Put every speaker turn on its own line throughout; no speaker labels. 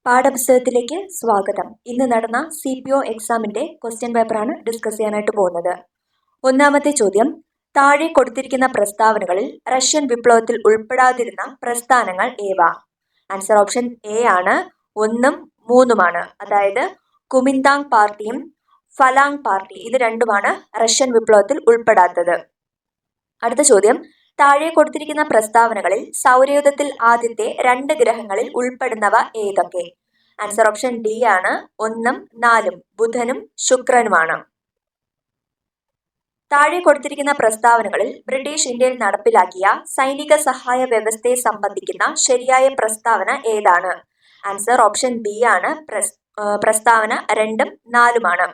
പാഠപുസ്തകത്തിലേക്ക് സ്വാഗതം. ഇന്ന് നടന്ന CPO എക്സാമിന്റെ ക്വസ്റ്റ്യൻ പേപ്പറാണ് ഡിസ്കസ് ചെയ്യാനായിട്ട് പോകുന്നത്. ഒന്നാമത്തെ ചോദ്യം, താഴെ കൊടുത്തിരിക്കുന്ന പ്രസ്താവനകളിൽ റഷ്യൻ വിപ്ലവത്തിൽ ഉൾപ്പെടാതിരുന്ന പ്രസ്ഥാനങ്ങൾ ഏവ? ആൻസർ ഓപ്ഷൻ എ ആണ് 1ഉം 3ഉമാണ്. അതായത് കുമിന്താങ് പാർട്ടിയും ഫലാങ് പാർട്ടി, ഇത് രണ്ടുമാണ് റഷ്യൻ വിപ്ലവത്തിൽ ഉൾപ്പെടാത്തത്. അടുത്ത ചോദ്യം, താഴെ കൊടുത്തിരിക്കുന്ന പ്രസ്താവനകളിൽ സൗരയൂഥത്തിൽ ആദ്യത്തെ 2 ഗ്രഹങ്ങളിൽ ഉൾപ്പെടുന്നവ ഏതൊക്കെ? ആൻസർ ഓപ്ഷൻ ഡി ആണ് 1ഉം 4ഉം, ബുധനും ശുക്രനുമാണ്. താഴെ കൊടുത്തിരിക്കുന്ന പ്രസ്താവനകളിൽ ബ്രിട്ടീഷ് ഇന്ത്യയിൽ നടപ്പിലാക്കിയ സൈനിക സഹായ വ്യവസ്ഥയെ സംബന്ധിക്കുന്ന ശരിയായ പ്രസ്താവന ഏതാണ്? ആൻസർ ഓപ്ഷൻ ബി ആണ്. പ്രസ്താവന 2ഉം 4ഉമാണ്.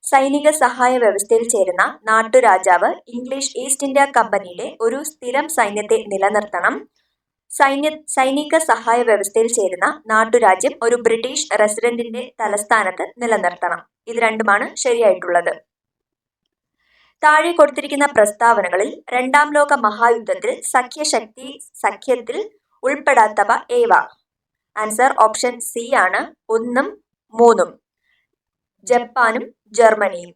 സൈനിക സഹായ വ്യവസ്ഥയിൽ ചേരുന്ന നാട്ടുരാജാവ് ഇംഗ്ലീഷ് ഈസ്റ്റ് ഇന്ത്യ കമ്പനിയിലെ ഒരു സ്ഥിരം സൈന്യത്തെ നിലനിർത്തണം. സൈനിക സഹായ വ്യവസ്ഥയിൽ ചേരുന്ന നാട്ടുരാജ്യം ഒരു ബ്രിട്ടീഷ് റെസിഡന്റിന്റെ തലസ്ഥാനത്ത് നിലനിർത്തണം. ഇത് രണ്ടുമാണ് ശരിയായിട്ടുള്ളത്. താഴെ കൊടുത്തിരിക്കുന്ന പ്രസ്താവനകളിൽ 2ാം ലോക മഹായുദ്ധത്തിൽ സഖ്യത്തിൽ ഉൾപ്പെടാത്തവ ഏവ? ആൻസർ ഓപ്ഷൻ സി ആണ് 1ഉം 3ഉം, ജപ്പാനും ജർമ്മനിയും.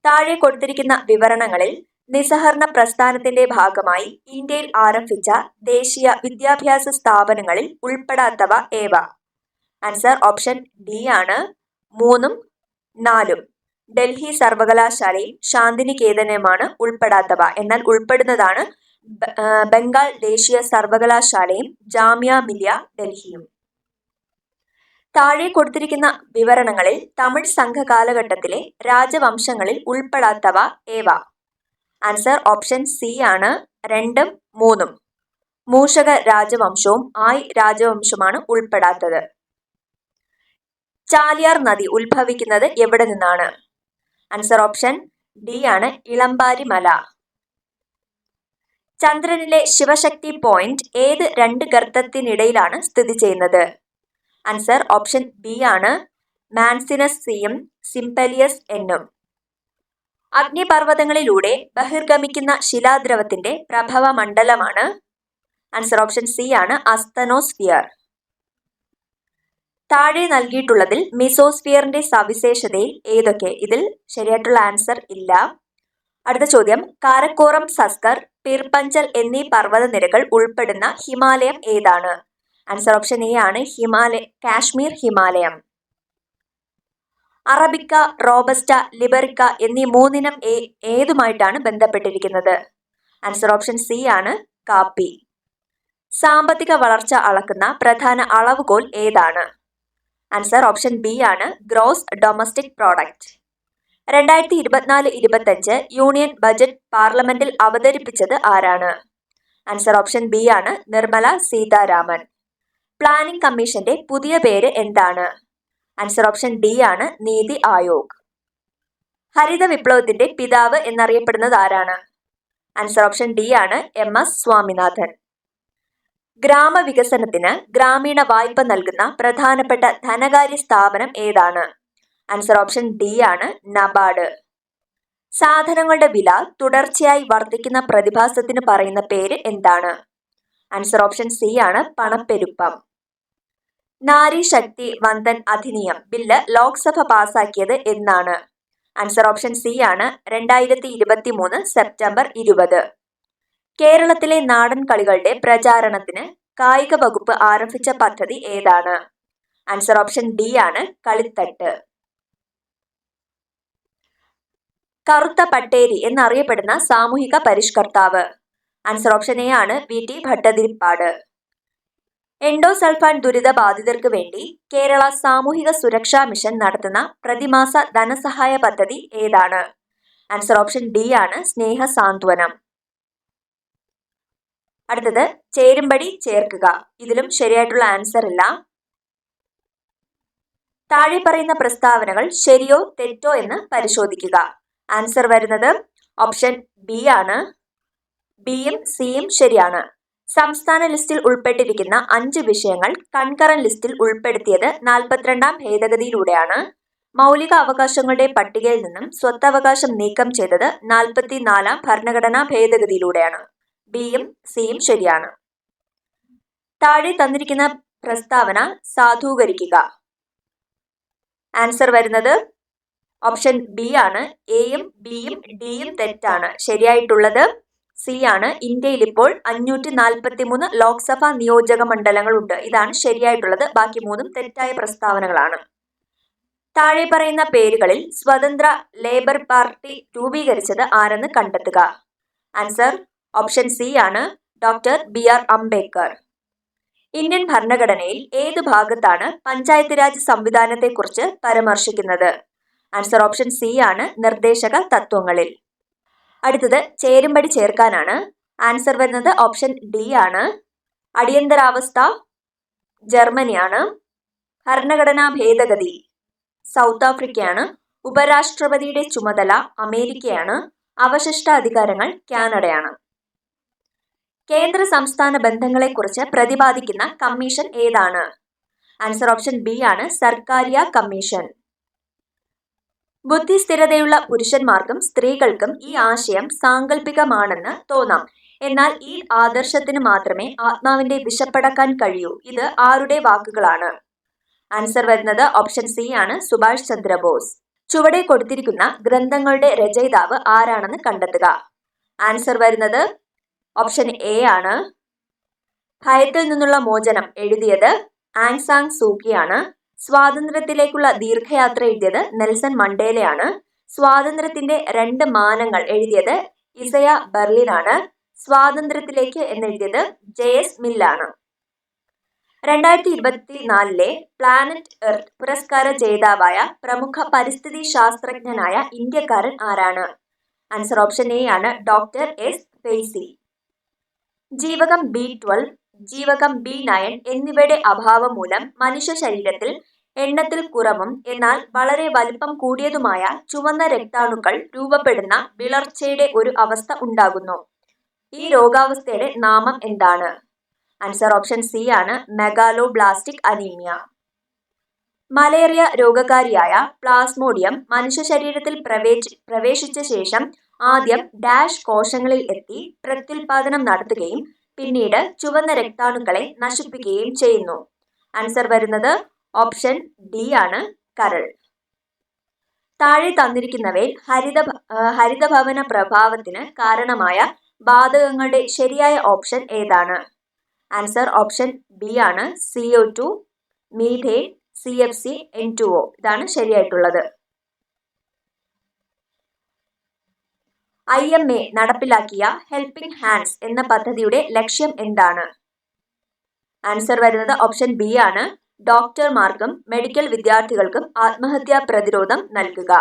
താഴെ കൊടുത്തിരിക്കുന്ന വിവരണങ്ങളിൽ നിസ്സഹകരണ പ്രസ്ഥാനത്തിന്റെ ഭാഗമായി ഇന്ത്യയിൽ ആരംഭിച്ച ദേശീയ വിദ്യാഭ്യാസ സ്ഥാപനങ്ങളിൽ ഉൾപ്പെടാത്തവ ഏവ? ആൻസർ ഓപ്ഷൻ ഡി ആണ് 3ഉം 4ഉം. ഡൽഹി സർവകലാശാലയും ശാന്തിനികേതനുമാണ് ഉൾപ്പെടാത്തവ. എന്നാൽ ഉൾപ്പെടുന്നതാണ് ബംഗാൾ ദേശീയ സർവകലാശാലയും ജാമിയ മിലിയ ഡൽഹിയും. താഴെ കൊടുത്തിരിക്കുന്ന വിവരണങ്ങളിൽ തമിഴ് സംഘ കാലഘട്ടത്തിലെ രാജവംശങ്ങളിൽ ഉൾപ്പെടാത്തവ ഏവ? ആൻസർ ഓപ്ഷൻ സി ആണ് 2ഉം 3ഉം. മൂഷക രാജവംശവും ആയ് രാജവംശവുമാണ് ഉൾപ്പെടാത്തത്. ചാലിയാർ നദി ഉത്ഭവിക്കുന്നത് എവിടെ നിന്നാണ്? ആൻസർ ഓപ്ഷൻ ഡി ആണ് ഇളമ്പാരി മല. ചന്ദ്രനിലെ ശിവശക്തി പോയിന്റ് ഏത് 2 ഗർത്തത്തിനിടയിലാണ് സ്ഥിതി ചെയ്യുന്നത്? ആൻസർ ഓപ്ഷൻ ബി ആണ് മാൻസിനസ് സിയും സിംപലിയസ് എന്നും. അഗ്നിപർവ്വതങ്ങളിലൂടെ ബഹിർഗമിക്കുന്ന ശിലാദ്രവത്തിന്റെ പ്രഭവ മണ്ഡലമാണ്? ആൻസർ ഓപ്ഷൻ സി ആണ് അസ്തനോസ്ഫിയർ. താഴെ നൽകിയിട്ടുള്ളതിൽ മിസോസ്ഫിയറിന്റെ സവിശേഷതയിൽ ഏതൊക്കെ? ഇതിൽ ശരിയായിട്ടുള്ള ആൻസർ ഇല്ല. അടുത്ത ചോദ്യം, കാരക്കോറം, സസ്കർ, പിർപഞ്ചൽ എന്നീ പർവ്വതനിരകൾ ഉൾപ്പെടുന്ന ഹിമാലയം ഏതാണ്? ആൻസർ ഓപ്ഷൻ എ ആണ് കാശ്മീർ ഹിമാലയം. അറബിക്ക, റോബസ്റ്റ, ലിബറിക്ക എന്നീ 3 ഇനം ഏതുമായിട്ടാണ് ബന്ധപ്പെട്ടിരിക്കുന്നത്? ആൻസർ ഓപ്ഷൻ സി ആണ് കാപ്പി. സാമ്പത്തിക വളർച്ച അളക്കുന്ന പ്രധാന അളവുകോൽ ഏതാണ്? ആൻസർ ഓപ്ഷൻ ബി ആണ് gross domestic product. 2024-25 union budget പാർലമെന്റിൽ അവതരിപ്പിച്ചത് ആരാണ്? ആൻസർ ഓപ്ഷൻ ബി ആണ് നിർമ്മല സീതാരാമൻ. പ്ലാനിംഗ് കമ്മീഷന്റെ പുതിയ പേര് എന്താണ്? ആൻസർ ഓപ്ഷൻ ഡി ആണ് നീതി ആയോഗ്. ഹരിത വിപ്ലവത്തിന്റെ പിതാവ് എന്നറിയപ്പെടുന്നത് ആരാണ്? ആൻസർ ഓപ്ഷൻ ഡി ആണ് MS സ്വാമിനാഥൻ. ഗ്രാമവികസനത്തിന് ഗ്രാമീണ വായ്പ നൽകുന്ന പ്രധാനപ്പെട്ട ധനകാര്യ സ്ഥാപനം ഏതാണ്? ആൻസർ ഓപ്ഷൻ ഡി ആണ് നബാർഡ്. സാധനങ്ങളുടെ വില തുടർച്ചയായി വർദ്ധിക്കുന്ന പ്രതിഭാസത്തിന് പറയുന്ന പേര് എന്താണ്? ആൻസർ ഓപ്ഷൻ സി ആണ് പണപ്പെരുപ്പം. നാരി ശക്തി വന്ദൻ അധിനിയം ബില്ല് ലോക്സഭ പാസാക്കിയത് എന്നാണ്? ആൻസർ ഓപ്ഷൻ സി ആണ് 2023 സെപ്റ്റംബർ 20. കേരളത്തിലെ നാടൻ കളികളുടെ പ്രചാരണത്തിന് കായിക വകുപ്പ് ആരംഭിച്ച പദ്ധതി ഏതാണ്? ആൻസർ ഓപ്ഷൻ ഡി ആണ് കളിത്തട്ട്. കറുത്ത പട്ടേരി എന്നറിയപ്പെടുന്ന സാമൂഹിക പരിഷ്കർത്താവ്? ആൻസർ ഓപ്ഷൻ എ ആണ് VT ഭട്ടതിരിപ്പാട്. എൻഡോസൾഫാൻ ദുരിത ബാധിതർക്ക് വേണ്ടി കേരള സാമൂഹിക സുരക്ഷാ മിഷൻ നടത്തുന്ന പ്രതിമാസ ധനസഹായ പദ്ധതി ഏതാണ്? ആൻസർ ഓപ്ഷൻ ഡി ആണ് സ്നേഹ സാന്ത്വനം. അടുത്തത്, ചേരുംപടി ചേർക്കുക. ഇതിലും ശരിയായിട്ടുള്ള ആൻസർ ഇല്ല. താഴെ പറയുന്ന പ്രസ്താവനകൾ ശരിയോ തെറ്റോ എന്ന് പരിശോധിക്കുക. ആൻസർ വരുന്നത് ഓപ്ഷൻ ബി ആണ്. ബിയും സിയും ശരിയാണ്. സംസ്ഥാന ലിസ്റ്റിൽ ഉൾപ്പെട്ടിരിക്കുന്ന 5 വിഷയങ്ങൾ കൺകറന്റ് ലിസ്റ്റിൽ ഉൾപ്പെടുത്തിയത് 42ാം ഭേദഗതിയിലൂടെയാണ്. മൗലിക അവകാശങ്ങളുടെ പട്ടികയിൽ നിന്നും സ്വത്തവകാശം നീക്കം ചെയ്തത് 44ാം ഭരണഘടനാ ഭേദഗതിയിലൂടെയാണ്. ബിയും സിയും ശരിയാണ്. താഴെ തന്നിരിക്കുന്ന പ്രസ്താവന സാധൂകരിക്കുക. ആൻസർ വരുന്നത് ഓപ്ഷൻ ബി ആണ്. എയും ബിയും ഡിയും തെറ്റാണ്. ശരിയായിട്ടുള്ളത് സി ആണ്. ഇന്ത്യയിൽ ഇപ്പോൾ 543 ലോക്സഭാ നിയോജക മണ്ഡലങ്ങളുണ്ട്. ഇതാണ് ശരിയായിട്ടുള്ളത്. ബാക്കി മൂന്നും തെറ്റായ പ്രസ്താവനകളാണ്. താഴെ പറയുന്ന പേരുകളിൽ സ്വതന്ത്ര ലേബർ പാർട്ടി രൂപീകരിച്ചത് ആരെന്ന് കണ്ടെത്തുക. ആൻസർ ഓപ്ഷൻ സി ആണ്. Doctor BR Ambedkar. ഇന്ത്യൻ ഭരണഘടനയിൽ ഏത് ഭാഗത്താണ് പഞ്ചായത്ത് രാജ് സംവിധാനത്തെക്കുറിച്ച് പരാമർശിക്കുന്നത്? ആൻസർ ഓപ്ഷൻ സി ആണ്. നിർദ്ദേശക തത്വങ്ങളിൽ. അടുത്തത് ചേരുംപടി ചേർക്കാനാണ്. ആൻസർ വരുന്നത് ഓപ്ഷൻ ഡി ആണ്. അടിയന്തരാവസ്ഥ ജർമ്മനിയാണ്. ഭരണഘടനാ ഭേദഗതി സൗത്ത് ആഫ്രിക്കയാണ്. ഉപരാഷ്ട്രപതിയുടെ ചുമതല അമേരിക്കയാണ്. അവശിഷ്ട അധികാരങ്ങൾ കാനഡയാണ്. കേന്ദ്ര സംസ്ഥാന ബന്ധങ്ങളെക്കുറിച്ച് പ്രതിപാദിക്കുന്ന കമ്മീഷൻ ഏതാണ്? ആൻസർ ഓപ്ഷൻ ബി ആണ്. സർക്കാരിയ കമ്മീഷൻ. ബുദ്ധിസ്ഥിരതയുള്ള പുരുഷന്മാർക്കും സ്ത്രീകൾക്കും ഈ ആശയം സാങ്കല്പികമാണെന്ന് തോന്നാം. എന്നാൽ ഈ ആദർശത്തിന് മാത്രമേ ആത്മാവിന്റെ വിശപ്പടക്കാൻ കഴിയൂ. ഇത് ആരുടെ വാക്കുകളാണ്? ആൻസർ വരുന്നത് ഓപ്ഷൻ സി ആണ്. സുഭാഷ് ചന്ദ്രബോസ്. ചുവടെ കൊടുത്തിരിക്കുന്ന ഗ്രന്ഥങ്ങളുടെ രചയിതാവ് ആരാണെന്ന് കണ്ടെത്തുക. ആൻസർ വരുന്നത് ഓപ്ഷൻ എ ആണ്. ഭയത്തിൽ നിന്നുള്ള മോചനം എഴുതിയത് ആങ് സാങ് സൂക്കിയാണ്. സ്വാതന്ത്ര്യത്തിലേക്കുള്ള ദീർഘയാത്ര എഴുതിയത് നെൽസൺ മണ്ടേലയാണ്. സ്വാതന്ത്ര്യത്തിന്റെ 2 മാനങ്ങൾ എഴുതിയത് ഇസയ ബെർലിനാണ്. സ്വാതന്ത്ര്യത്തിലേക്ക് എന്നെഴുതിയത് JS മില്ലാണ്. 2024 പ്ലാനറ്റ് എർത്ത് പുരസ്കാര ജേതാവായ പ്രമുഖ പരിസ്ഥിതി ശാസ്ത്രജ്ഞനായ ഇന്ത്യക്കാരൻ ആരാണ്? ആൻസർ ഓപ്ഷൻ എ ആണ്. Doctor S. ഫെയ്സി. ജീവകം B12, ജീവകം B9 എന്നിവയുടെ അഭാവം മൂലം മനുഷ്യ ശരീരത്തിൽ എണ്ണത്തിൽ കുറവും എന്നാൽ വളരെ വലിപ്പം കൂടിയതുമായ ചുവന്ന രക്താണുക്കൾ രൂപപ്പെടുന്ന വിളർച്ചയുടെ ഒരു അവസ്ഥ ഉണ്ടാകുന്നു. ഈ രോഗാവസ്ഥയുടെ നാമം എന്താണ്? ആൻസർ ഓപ്ഷൻ സി ആണ്. Megaloblastic anaemia. മലേറിയ രോഗകാരിയായ പ്ലാസ്മോഡിയം മനുഷ്യ ശരീരത്തിൽ പ്രവേശിച്ച ശേഷം ആദ്യം ഡാഷ് കോശങ്ങളിൽ എത്തി പ്രത്യുൽപാദനം നടത്തുകയും പിന്നീട് ചുവന്ന രക്താണുക്കളെ നശിപ്പിക്കുകയും ചെയ്യുന്നു. ആൻസർ വരുന്നത് ഓപ്ഷൻ ഡി ആണ്. കരൾ. താഴെ തന്നിരിക്കുന്നവയിൽ ഹരിതഭവന പ്രഭാവത്തിന് കാരണമായ വാതകങ്ങളുടെ ശരിയായ ഓപ്ഷൻ ഏതാണ്? ആൻസർ ഓപ്ഷൻ ബി ആണ്. CO2, methane, CFC, N2O. ഇതാണ് ശരിയായിട്ടുള്ളത്. IMA നടപ്പിലാക്കിയ ഹെൽപ്പിംഗ് ഹാൻഡ്സ് എന്ന പദ്ധതിയുടെ ലക്ഷ്യം എന്താണ്? ആൻസർ വരുന്നത് ഓപ്ഷൻ ബി ആണ്. ഡോക്ടർമാർക്കും മെഡിക്കൽ വിദ്യാർത്ഥികൾക്കും ആത്മഹത്യാ പ്രതിരോധം നൽകുക.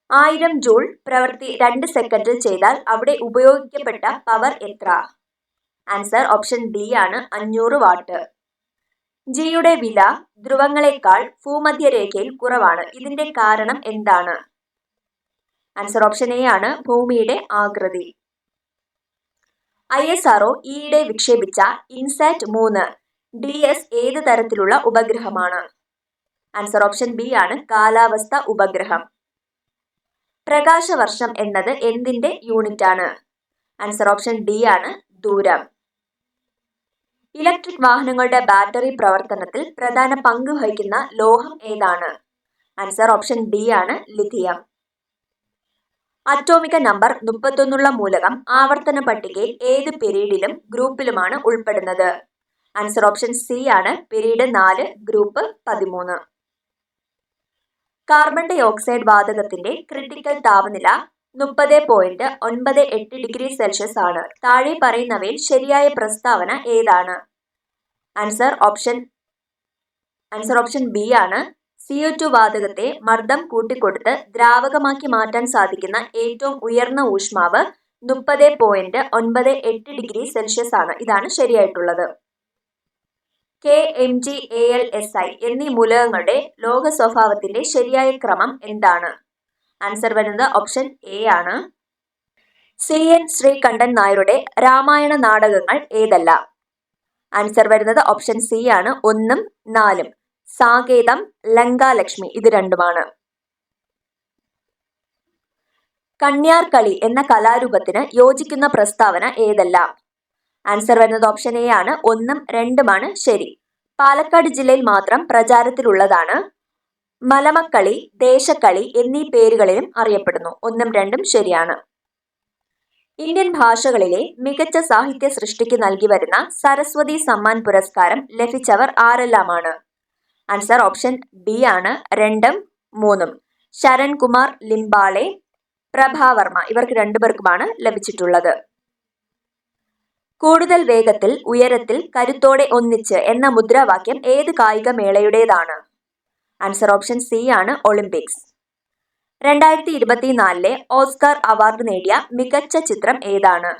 1000 ജൂൾ പ്രവൃത്തി 2 സെക്കൻഡിൽ ചെയ്താൽ അവിടെ ഉപയോഗിക്കപ്പെട്ട പവർ എത്ര? ആൻസർ ഓപ്ഷൻ ഡി ആണ്. 500 വാട്ട്. ജിയുടെ വില ധ്രുവങ്ങളെക്കാൾ ഭൂമധ്യരേഖയിൽ കുറവാണ്. ഇതിന്റെ കാരണം എന്താണ്? ആൻസർ ഓപ്ഷൻ എ ആണ്. ഭൂമിയുടെ ആകൃതി. ISRO ഈയിടെ വിക്ഷേപിച്ച ഇൻസാറ്റ് 3 DS ഏത് തരത്തിലുള്ള ഉപഗ്രഹമാണ്? ആൻസർ ഓപ്ഷൻ ബി ആണ്. കാലാവസ്ഥ ഉപഗ്രഹം. പ്രകാശവർഷം എന്നത് എന്തിന്റെ യൂണിറ്റ് ആണ്? ആൻസർ ഓപ്ഷൻ ഡി ആണ്. ദൂരം. ഇലക്ട്രിക് വാഹനങ്ങളുടെ ബാറ്ററി പ്രവർത്തനത്തിൽ പ്രധാന പങ്ക് വഹിക്കുന്ന ലോഹം ഏതാണ്? ആൻസർ ഓപ്ഷൻ ഡി ആണ്. ലിഥിയം. അറ്റോമിക നമ്പർ 31 മൂലകം ആവർത്തന പട്ടികയിൽ ഏത് പീരീഡിലും ഗ്രൂപ്പിലുമാണ് ഉൾപ്പെടുന്നത്? ആൻസർ ഓപ്ഷൻ സി ആണ്. Period 4, group 13. Carbon dioxide വാതകത്തിന്റെ ക്രിട്ടിക്കൽ താപനില 30.98 ഡിഗ്രി സെൽഷ്യസ് ആണ്. താഴെ പറയുന്നവയിൽ ശരിയായ പ്രസ്താവന ഏതാണ്? ആൻസർ ഓപ്ഷൻ ബി ആണ്. CO2 വാതകത്തെ മർദ്ദം കൂട്ടിക്കൊടുത്ത് ദ്രാവകമാക്കി മാറ്റാൻ സാധിക്കുന്ന ഏറ്റവും ഉയർന്ന ഊഷ്മാവ് 30.98 ഡിഗ്രി സെൽഷ്യസ് ആണ്. ഇതാണ് ശരിയായിട്ടുള്ളത്. KMgAlSi എന്നീ മൂലകങ്ങളുടെ ലോക സ്വഭാവത്തിന്റെ ശരിയായ ക്രമം എന്താണ്? ആൻസർ വരുന്നത് ഓപ്ഷൻ എ ആണ്. CN ശ്രീകണ്ഠൻ നായരുടെ രാമായണ നാടകങ്ങൾ ഏതെല്ലാം? ആൻസർ വരുന്നത് ഓപ്ഷൻ സി ആണ്. 1, 4. സാകേതം, ലങ്കാലക്ഷ്മി ഇത് രണ്ടുമാണ്. കണ്യാർകളി എന്ന കലാരൂപത്തിന് യോജിക്കുന്ന പ്രസ്താവന ഏതെല്ലാം? ആൻസർ വരുന്നത് ഓപ്ഷൻ എ ആണ്. 1ഉം 2ഉമാണ് ശരി. പാലക്കാട് ജില്ലയിൽ മാത്രം പ്രചാരത്തിലുള്ളതാണ്. മലമക്കളി, ദേശക്കളി എന്നീ പേരുകളിലും അറിയപ്പെടുന്നു. 1ഉം 2ഉം ശരിയാണ്. ഇന്ത്യൻ ഭാഷകളിലെ മികച്ച സാഹിത്യ സൃഷ്ടിക്ക് നൽകി വരുന്ന സരസ്വതി സമ്മാൻ പുരസ്കാരം ലഭിച്ചവർ ആരെല്ലാമാണ്? ആൻസർ ഓപ്ഷൻ ബി ആണ്. 2ഉം 3ഉം. ശരൺകുമാർ ലിംബാളെ, പ്രഭാവർമ്മ ഇവർക്ക് രണ്ടുപേർക്കുമാണ് ലഭിച്ചിട്ടുള്ളത്. കൂടുതൽ വേഗത്തിൽ, ഉയരത്തിൽ, കരുത്തോടെ ഒന്നിച്ച് എന്ന മുദ്രാവാക്യം ഏത് കായിക മേളയുടേതാണ്? ആൻസർ ഓപ്ഷൻ സി ആണ്. ഒളിമ്പിക്സ്. 2024 ഓസ്കാർ അവാർഡ് നേടിയ മികച്ച ചിത്രം ഏതാണ്?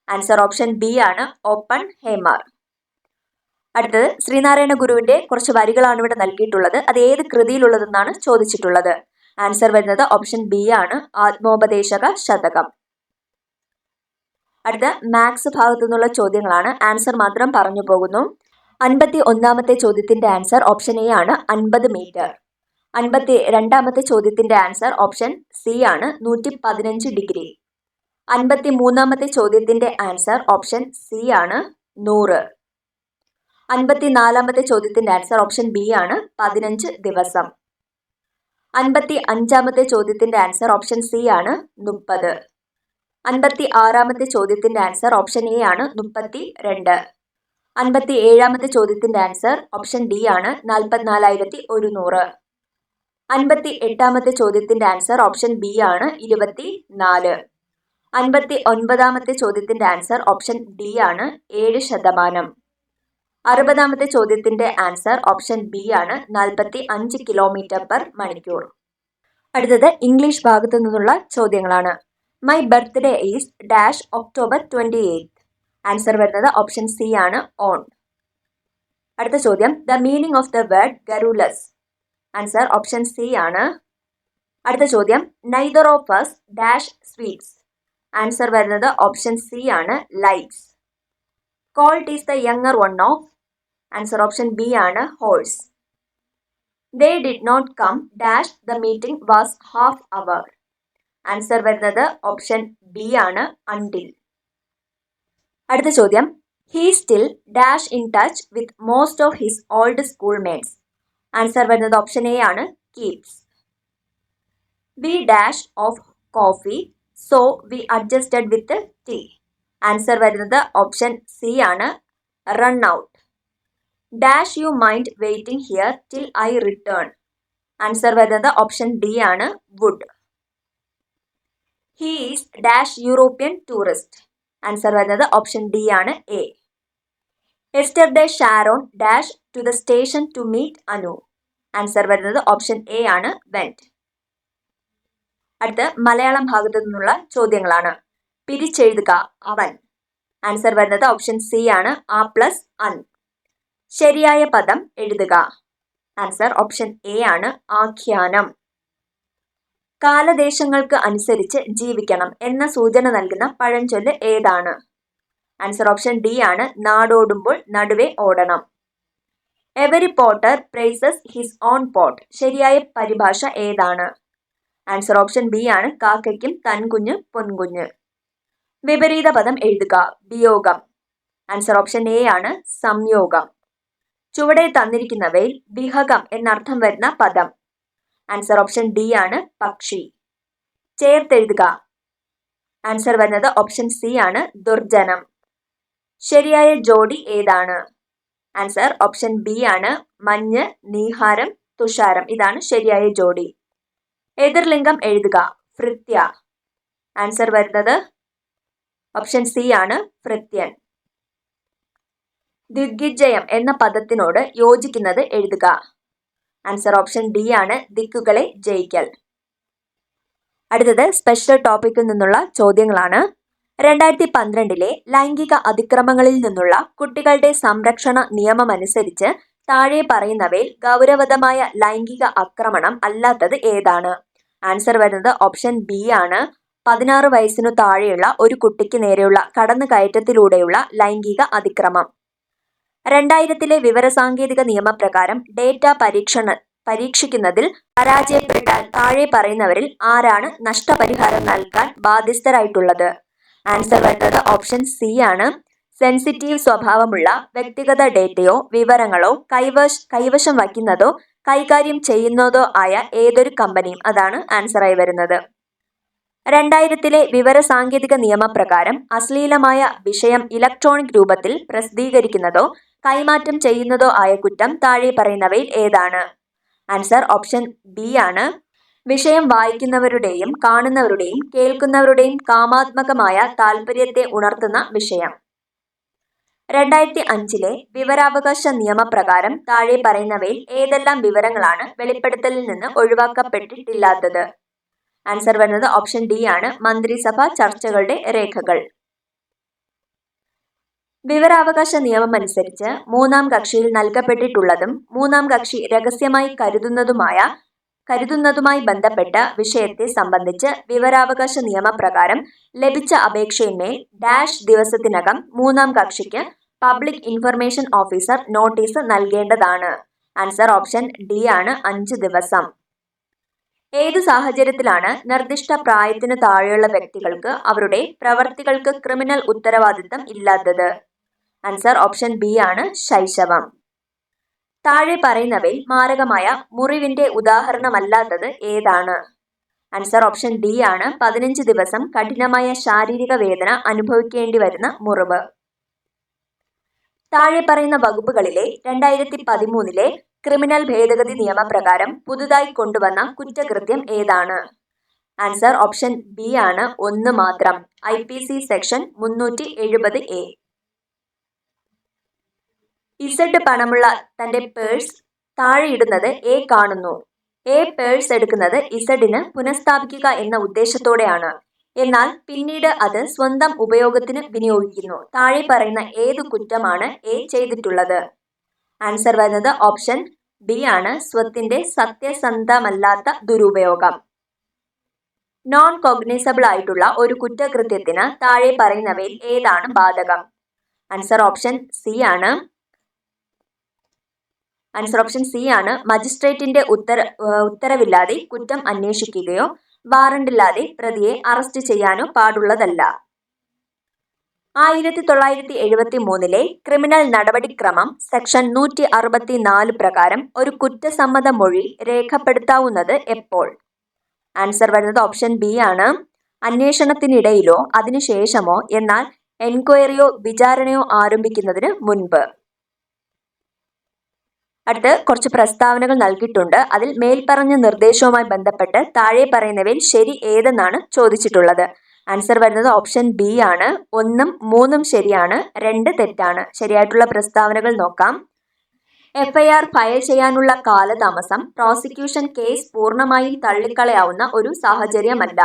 ആൻസർ ഓപ്ഷൻ ബി ആണ്. ഓപ്പൺഹൈമർ. അടുത്തത് ശ്രീനാരായണ ഗുരുവിന്റെ കുറച്ച് വരികളാണ് ഇവിടെ നൽകിയിട്ടുള്ളത്. അത് ഏത് കൃതിയിലുള്ളതെന്നാണ് ചോദിച്ചിട്ടുള്ളത്. ആൻസർ വരുന്നത് ഓപ്ഷൻ ബി ആണ്. ആത്മോപദേശക ശതകം. അടുത്ത മാത്സ് ഭാഗത്തു നിന്നുള്ള ചോദ്യങ്ങളാണ്. ആൻസർ മാത്രം പറഞ്ഞു പോകുന്നു. 51ാമത്തെ ചോദ്യത്തിന്റെ ആൻസർ ഓപ്ഷൻ എ ആണ്. 50 മീറ്റർ. 52ാമത്തെ ചോദ്യത്തിന്റെ ആൻസർ ഓപ്ഷൻ സി ആണ്. 115 ഡിഗ്രി. 53ാമത്തെ ചോദ്യത്തിന്റെ ആൻസർ ഓപ്ഷൻ സി ആണ്. 100. 54ാമത്തെ ചോദ്യത്തിന്റെ ആൻസർ ഓപ്ഷൻ ബി ആണ്. 15 ദിവസം. 55ാമത്തെ ചോദ്യത്തിന്റെ ആൻസർ ഓപ്ഷൻ സി ആണ്. 30. 56ാമത്തെ ചോദ്യത്തിന്റെ ആൻസർ ഓപ്ഷൻ എ ആണ്. 32. 57ാമത്തെ ചോദ്യത്തിന്റെ ആൻസർ ഓപ്ഷൻ ഡി ആണ്. 44,100. 58ാമത്തെ ചോദ്യത്തിന്റെ ആൻസർ ഓപ്ഷൻ ബി ആണ്. 24. 59ാമത്തെ ചോദ്യത്തിന്റെ ആൻസർ ഓപ്ഷൻ ഡി ആണ്. 7%. 60ാമത്തെ ചോദ്യത്തിന്റെ ആൻസർ ഓപ്ഷൻ ബി ആണ്. 45 km/മണിക്കൂർ. അടുത്തത് ഇംഗ്ലീഷ് ഭാഗത്തു നിന്നുള്ള ചോദ്യങ്ങളാണ്. My birthday is dash October 28. Answer വരുന്നത് ഓപ്ഷൻ സി ആണ്. ഓൺ. അടുത്ത ചോദ്യം the meaning of the word garrulous. Answer option C ആണ്. അടുത്ത ചോദ്യം neither of us dash sweets. Answer വരുന്നത് ഓപ്ഷൻ സി ആണ്. Lights. Colt is the younger one of. Answer option B ആണ്. Horse. They did not come dash the meeting was half hour. Answer വരുന്നത് option B ആണ്. Until. അടുത്ത ചോദ്യം he still dash in touch with most of his old school mates. Answer വരുന്നത് option A ആണ്. Keeps. We dash of coffee so we adjusted with tea. Answer വരുന്നത് option C ആണ്. Run out. Dash you mind waiting here till I return. Answer വരുന്നത് option D ആണ്. Wood. He is dash European tourist. Answer വരുന്നത് option D ആണ്. A. Yesterday Sharon dash to the station to meet Anu. Answer വരുന്നത് option A ആണ്. Went. അടുത്ത് മലയാളം ഭാഗത്തു നിന്നുള്ള ചോദ്യങ്ങളാണ്. പിരിച്ചെഴുതുക അവൻ. ആൻസർ വരുന്നത് ഓപ്ഷൻ സി ആണ്. ആ പ്ലസ് അൻ. ശരിയായ പദം എഴുതുക. ആൻസർ ഓപ്ഷൻ എ ആണ്. ആഖ്യാനം. കാലദേശങ്ങൾക്ക് അനുസരിച്ച് ജീവിക്കണം എന്ന സൂചന നൽകുന്ന പഴഞ്ചൊല്ല് ഏതാണ്? ആൻസർ ഓപ്ഷൻ ഡി ആണ്. നാടോടുമ്പോൾ നടുവേ ഓടണം. Every potter praises his own pot. ശരിയായ പരിഭാഷ ഏതാണ്? ആൻസർ ഓപ്ഷൻ ബി ആണ്. കാക്കയ്ക്കും തൻകുഞ്ഞ് പൊൻകുഞ്ഞ്. വിപരീത പദം എഴുതുക. വിയോഗം. ആൻസർ ഓപ്ഷൻ എ ആണ്. സംയോഗം. ചുവടെ തന്നിരിക്കുന്നവയിൽ വിഹകം എന്നർത്ഥം വരുന്ന പദം. ആൻസർ ഓപ്ഷൻ ഡി ആണ്. പക്ഷി. ചേർത്തെഴുതുക. ആൻസർ വരുന്നത് ഓപ്ഷൻ സി ആണ്. ദുർജനം. ശരിയായ ജോഡി ഏതാണ്? ആൻസർ ഓപ്ഷൻ ബി ആണ്. മഞ്ഞ്, നീഹാരം, തുഷാരം. ഇതാണ് ശരിയായ ജോഡി. എതിർലിംഗം എഴുതുക. ഭൃത്യ. ആൻസർ വരുന്നത് ഓപ്ഷൻ സി ആണ്. ഭൃത്യൻ. ദിഗ്വിജയം എന്ന പദത്തിനോട് യോജിക്കുന്നത് എഴുതുക. ആൻസർ ഓപ്ഷൻ ഡി ആണ്. ദിക്കുകളെ ജയിക്കൽ. അടുത്തത് സ്പെഷ്യൽ ടോപ്പിക്കിൽ നിന്നുള്ള ചോദ്യങ്ങളാണ്. 2012 ലൈംഗിക അതിക്രമങ്ങളിൽ നിന്നുള്ള കുട്ടികളുടെ സംരക്ഷണ നിയമമനുസരിച്ച് താഴെ പറയുന്നവയിൽ ഗൗരവതമായ ലൈംഗിക ആക്രമണം അല്ലാത്തത് ഏതാണ്? ആൻസർ വരുന്നത് ഓപ്ഷൻ ബി ആണ്. 16 വയസ്സിനു താഴെയുള്ള ഒരു കുട്ടിക്ക് നേരെയുള്ള കടന്നുകയറ്റത്തിലൂടെയുള്ള ലൈംഗിക അതിക്രമം. 2000 വിവരസാങ്കേതിക നിയമപ്രകാരം ഡേറ്റ പരീക്ഷിക്കുന്നതിൽ പരാജയപ്പെട്ടാൽ താഴെ പറയുന്നവരിൽ ആരാണ് നഷ്ടപരിഹാരം നൽകാൻ ബാധ്യസ്ഥരായിട്ടുള്ളത്? ആൻസർ വരുന്നത് ഓപ്ഷൻ സി ആണ്. സെൻസിറ്റീവ് സ്വഭാവമുള്ള വ്യക്തിഗത ഡേറ്റയോ വിവരങ്ങളോ കൈവശം വയ്ക്കുന്നതോ കൈകാര്യം ചെയ്യുന്നതോ ആയ ഏതൊരു കമ്പനിയും. അതാണ് ആൻസറായി വരുന്നത്. 2000 വിവരസാങ്കേതിക നിയമപ്രകാരം അശ്ലീലമായ വിഷയം ഇലക്ട്രോണിക് രൂപത്തിൽ പ്രസിദ്ധീകരിക്കുന്നതോ കൈമാറ്റം ചെയ്യുന്നതോ ആയ കുറ്റം താഴെ പറയുന്നവയിൽ ഏതാണ്? ആൻസർ ഓപ്ഷൻ ബി ആണ്. വിഷയം വായിക്കുന്നവരുടെയും കാണുന്നവരുടെയും കേൾക്കുന്നവരുടെയും കാമാത്മകമായ താൽപര്യത്തെ ഉണർത്തുന്ന വിഷയം. 2005 വിവരാവകാശ നിയമപ്രകാരം താഴെ പറയുന്നവയിൽ ഏതെല്ലാം വിവരങ്ങളാണ് വെളിപ്പെടുത്തലിൽ നിന്ന് ഒഴിവാക്കപ്പെട്ടിട്ടില്ലാത്തത്? ആൻസർ വരുന്നത് ഓപ്ഷൻ ഡി ആണ്. മന്ത്രിസഭാ ചർച്ചകളുടെ രേഖകൾ. വിവരാവകാശ നിയമം അനുസരിച്ച് മൂന്നാം കക്ഷിയിൽ നൽകപ്പെട്ടിട്ടുള്ളതും മൂന്നാം കക്ഷി രഹസ്യമായി കരുതുന്നതുമായി ബന്ധപ്പെട്ട വിഷയത്തെ സംബന്ധിച്ച് വിവരാവകാശ നിയമപ്രകാരം ലഭിച്ച അപേക്ഷയിന്മേൽ ഡാഷ് ദിവസത്തിനകം മൂന്നാം കക്ഷിക്ക് പബ്ലിക് ഇൻഫർമേഷൻ ഓഫീസർ നോട്ടീസ് നൽകേണ്ടതാണ്. ആൻസർ ഓപ്ഷൻ ഡി ആണ്. 5 ദിവസം. ഏതു സാഹചര്യത്തിലാണ് നിർദ്ദിഷ്ട പ്രായത്തിനു താഴെയുള്ള വ്യക്തികൾക്ക് അവരുടെ പ്രവർത്തികൾക്ക് ക്രിമിനൽ ഉത്തരവാദിത്തം ഇല്ലാത്തത്? ആൻസർ ഓപ്ഷൻ ബി ആണ്. ശൈശവം. താഴെ പറയുന്നവയിൽ മാരകമായ മുറിവിന്റെ ഉദാഹരണമല്ലാത്തത് ഏതാണ്? ആൻസർ ഓപ്ഷൻ ഡി ആണ്. 15 ദിവസം കഠിനമായ ശാരീരിക വേദന അനുഭവിക്കേണ്ടി വരുന്ന മുറിവ്. താഴെ പറയുന്ന വകുപ്പുകളിലെ 2013 ക്രിമിനൽ ഭേദഗതി നിയമപ്രകാരം പുതുതായി കൊണ്ടുവന്ന കുറ്റകൃത്യം ഏതാണ്? ആൻസർ ഓപ്ഷൻ ബി ആണ്. 1 മാത്രം. IPC section 370A. ഇസഡ് പണമുള്ള തന്റെ പേഴ്സ് താഴെയിടുന്നത് എ കാണുന്നു. എ പേഴ്സ് എടുക്കുന്നത് ഇസഡിന് പുനഃസ്ഥാപിക്കുക എന്ന ഉദ്ദേശത്തോടെയാണ്. എന്നാൽ പിന്നീട് അത് സ്വന്തം ഉപയോഗത്തിന് വിനിയോഗിക്കുന്നു. താഴെ പറയുന്ന ഏതു കുറ്റമാണ് എ ചെയ്തിട്ടുള്ളത്? ആൻസർ വരുന്നത് ഓപ്ഷൻ ബി ആണ്. സ്വത്തിന്റെ സത്യസന്ധമല്ലാത്ത ദുരുപയോഗം. നോൺ കോഗ്നിസബിൾ ആയിട്ടുള്ള ഒരു കുറ്റകൃത്യത്തിന് താഴെ പറയുന്നവയിൽ ഏതാണ് ബാധകം? ആൻസർ ഓപ്ഷൻ സി ആണ്. മജിസ്ട്രേറ്റിന്റെ ഉത്തരവില്ലാതെ കുറ്റം അന്വേഷിക്കുകയോ വാറണ്ടില്ലാതെ പ്രതിയെ അറസ്റ്റ് ചെയ്യാനോ പാടുള്ളതല്ല. 1973 ക്രിമിനൽ നടപടിക്രമം സെക്ഷൻ 164 പ്രകാരം ഒരു കുറ്റസമ്മത മൊഴി രേഖപ്പെടുത്താവുന്നത് എപ്പോൾ? ആൻസർ വരുന്നത് ഓപ്ഷൻ ബി ആണ്. അന്വേഷണത്തിനിടയിലോ അതിനുശേഷമോ, എന്നാൽ എൻക്വയറിയോ വിചാരണയോ ആരംഭിക്കുന്നതിന് മുൻപ്. അടുത്ത് കുറച്ച് പ്രസ്താവനകൾ നൽകിയിട്ടുണ്ട്. അതിൽ മേൽപ്പറഞ്ഞ നിർദ്ദേശവുമായി ബന്ധപ്പെട്ട് താഴെ പറയുന്നവയിൽ ശരി ഏതെന്നാണ് ചോദിച്ചിട്ടുള്ളത്. ആൻസർ വരുന്നത് ഓപ്ഷൻ ബി ആണ്. 1ഉം 3ഉം ശരിയാണ്, 2 തെറ്റാണ്. ശരിയായിട്ടുള്ള പ്രസ്താവനകൾ നോക്കാം. FIR ഫയൽ ചെയ്യാനുള്ള കാലതാമസം പ്രോസിക്യൂഷൻ കേസ് പൂർണ്ണമായും തള്ളിക്കളയാവുന്ന ഒരു സാഹചര്യമല്ല.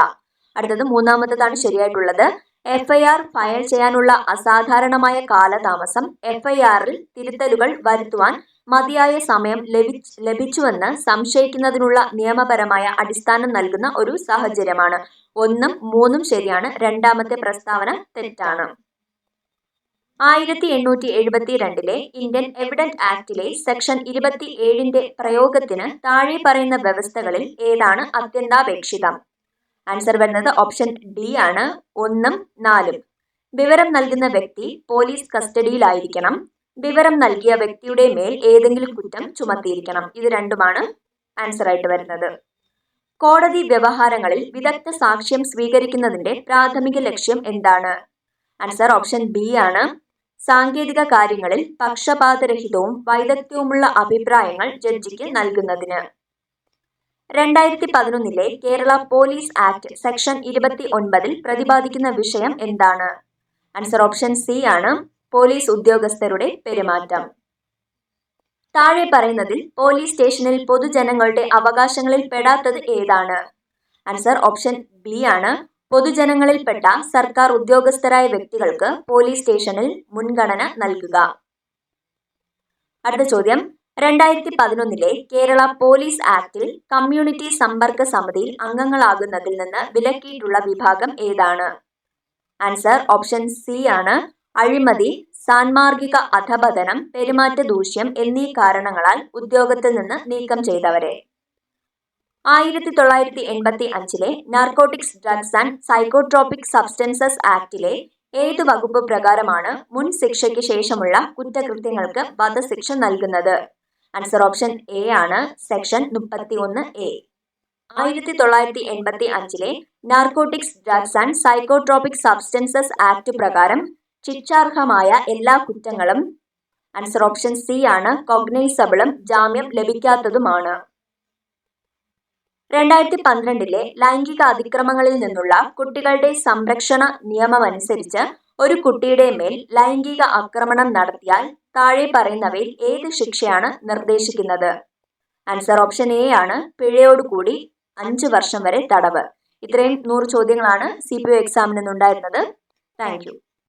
അടുത്തത് 3ാമത്തേതാണ് ശരിയായിട്ടുള്ളത്. FIR ഫയൽ ചെയ്യാനുള്ള അസാധാരണമായ കാലതാമസം FIRൽ തിരുത്തലുകൾ വരുത്തുവാൻ മതിയായ സമയം ലഭിച്ചുവെന്ന് സംശയിക്കുന്നതിനുള്ള നിയമപരമായ അടിസ്ഥാനം നൽകുന്ന ഒരു സാഹചര്യമാണ്. 1ഉം 3ഉം ശരിയാണ്, 2ാമത്തെ പ്രസ്താവന തെറ്റാണ്. 1872 ഇന്ത്യൻ എവിഡന്റ് ആക്ടിലെ സെക്ഷൻ 27ന്റെ പ്രയോഗത്തിന് താഴെ പറയുന്ന വ്യവസ്ഥകളിൽ ഏതാണ് അത്യന്താപേക്ഷിതം? ആൻസർ വരുന്നത് ഓപ്ഷൻ ഡി ആണ്. 1ഉം 4ഉം. വിവരം നൽകുന്ന വ്യക്തി പോലീസ് കസ്റ്റഡിയിലായിരിക്കണം. വിവരം നൽകിയ വ്യക്തിയുടെ മേൽ ഏതെങ്കിലും കുറ്റം ചുമത്തിയിരിക്കണം. ഇത് രണ്ടുമാണ് ആൻസർ ആയിട്ട് വരുന്നത്. കോടതി വ്യവഹാരങ്ങളിൽ വിദഗ്ധ സാക്ഷ്യം സ്വീകരിക്കുന്നതിന്റെ പ്രാഥമിക ലക്ഷ്യം എന്താണ്? ആൻസർ ഓപ്ഷൻ ബി ആണ്. സാങ്കേതിക കാര്യങ്ങളിൽ പക്ഷപാതരഹിതവും വൈദഗ്ധ്യവുമുള്ള അഭിപ്രായങ്ങൾ ജഡ്ജിക്ക് നൽകുന്നതിന്. 2011 കേരള പോലീസ് ആക്ട് സെക്ഷൻ 29 പ്രതിപാദിക്കുന്ന വിഷയം എന്താണ്? ആൻസർ ഓപ്ഷൻ സി ആണ്. പോലീസ് ഉദ്യോഗസ്ഥരുടെ പെരുമാറ്റം. താഴെ പറയുന്നതിൽ പോലീസ് സ്റ്റേഷനിൽ പൊതുജനങ്ങളുടെ അവകാശങ്ങളിൽ പെടാത്തത് ഏതാണ്? ആൻസർ ഓപ്ഷൻ ബി ആണ്. പൊതുജനങ്ങളിൽപ്പെട്ട സർക്കാർ ഉദ്യോഗസ്ഥരായ വ്യക്തികൾക്ക് പോലീസ് സ്റ്റേഷനിൽ മുൻഗണന നൽകുക. അടുത്ത ചോദ്യം. 2011 കേരള പോലീസ് ആക്ടിൽ കമ്മ്യൂണിറ്റി സമ്പർക്ക സമിതിയിൽ അംഗങ്ങളാകുന്നതിൽ നിന്ന് വിലക്കിയിട്ടുള്ള വിഭാഗം ഏതാണ്? ആൻസർ ഓപ്ഷൻ സി ആണ്. അഴിമതി, സാൻമാർഗിക അധപതനം, പെരുമാറ്റ ദൂഷ്യം എന്നീ കാരണങ്ങളാൽ ഉദ്യോഗത്തിൽ നിന്ന് നീക്കം ചെയ്തവരെ. 1985 narcotics, drugs and psychotropic substances ആക്ടിലെ ഏത് വകുപ്പ് പ്രകാരമാണ് മുൻ ശിക്ഷയ്ക്ക് ശേഷമുള്ള കുറ്റകൃത്യങ്ങൾക്ക് വധശിക്ഷ നൽകുന്നത്? ആൻസർ ഓപ്ഷൻ എ ആണ് section 31A. 1985 narcotics drugs and psychotropic substances act പ്രകാരം ശിക്ഷാർഹമായ എല്ലാ കുറ്റങ്ങളും ആൻസർ ഓപ്ഷൻ സി ആണ് കോഗ്നൈസബിളും ജാമ്യം ലഭിക്കാത്തതുമാണ്. 2012 ലൈംഗിക അതിക്രമങ്ങളിൽ നിന്നുള്ള കുട്ടികളുടെ സംരക്ഷണ നിയമമനുസരിച്ച് ഒരു കുട്ടിയുടെ മേൽ ലൈംഗിക ആക്രമണം നടത്തിയാൽ താഴെ പറയുന്നവയിൽ ഏത് ശിക്ഷയാണ് നിർദ്ദേശിക്കുന്നത്? ആൻസർ ഓപ്ഷൻ എ ആണ് പിഴയോടുകൂടി 5 വർഷം വരെ തടവ്. ഇത്രയും 100 ചോദ്യങ്ങളാണ് CPO എക്സാമിന് ഉണ്ടായിരുന്നത്. Thank you.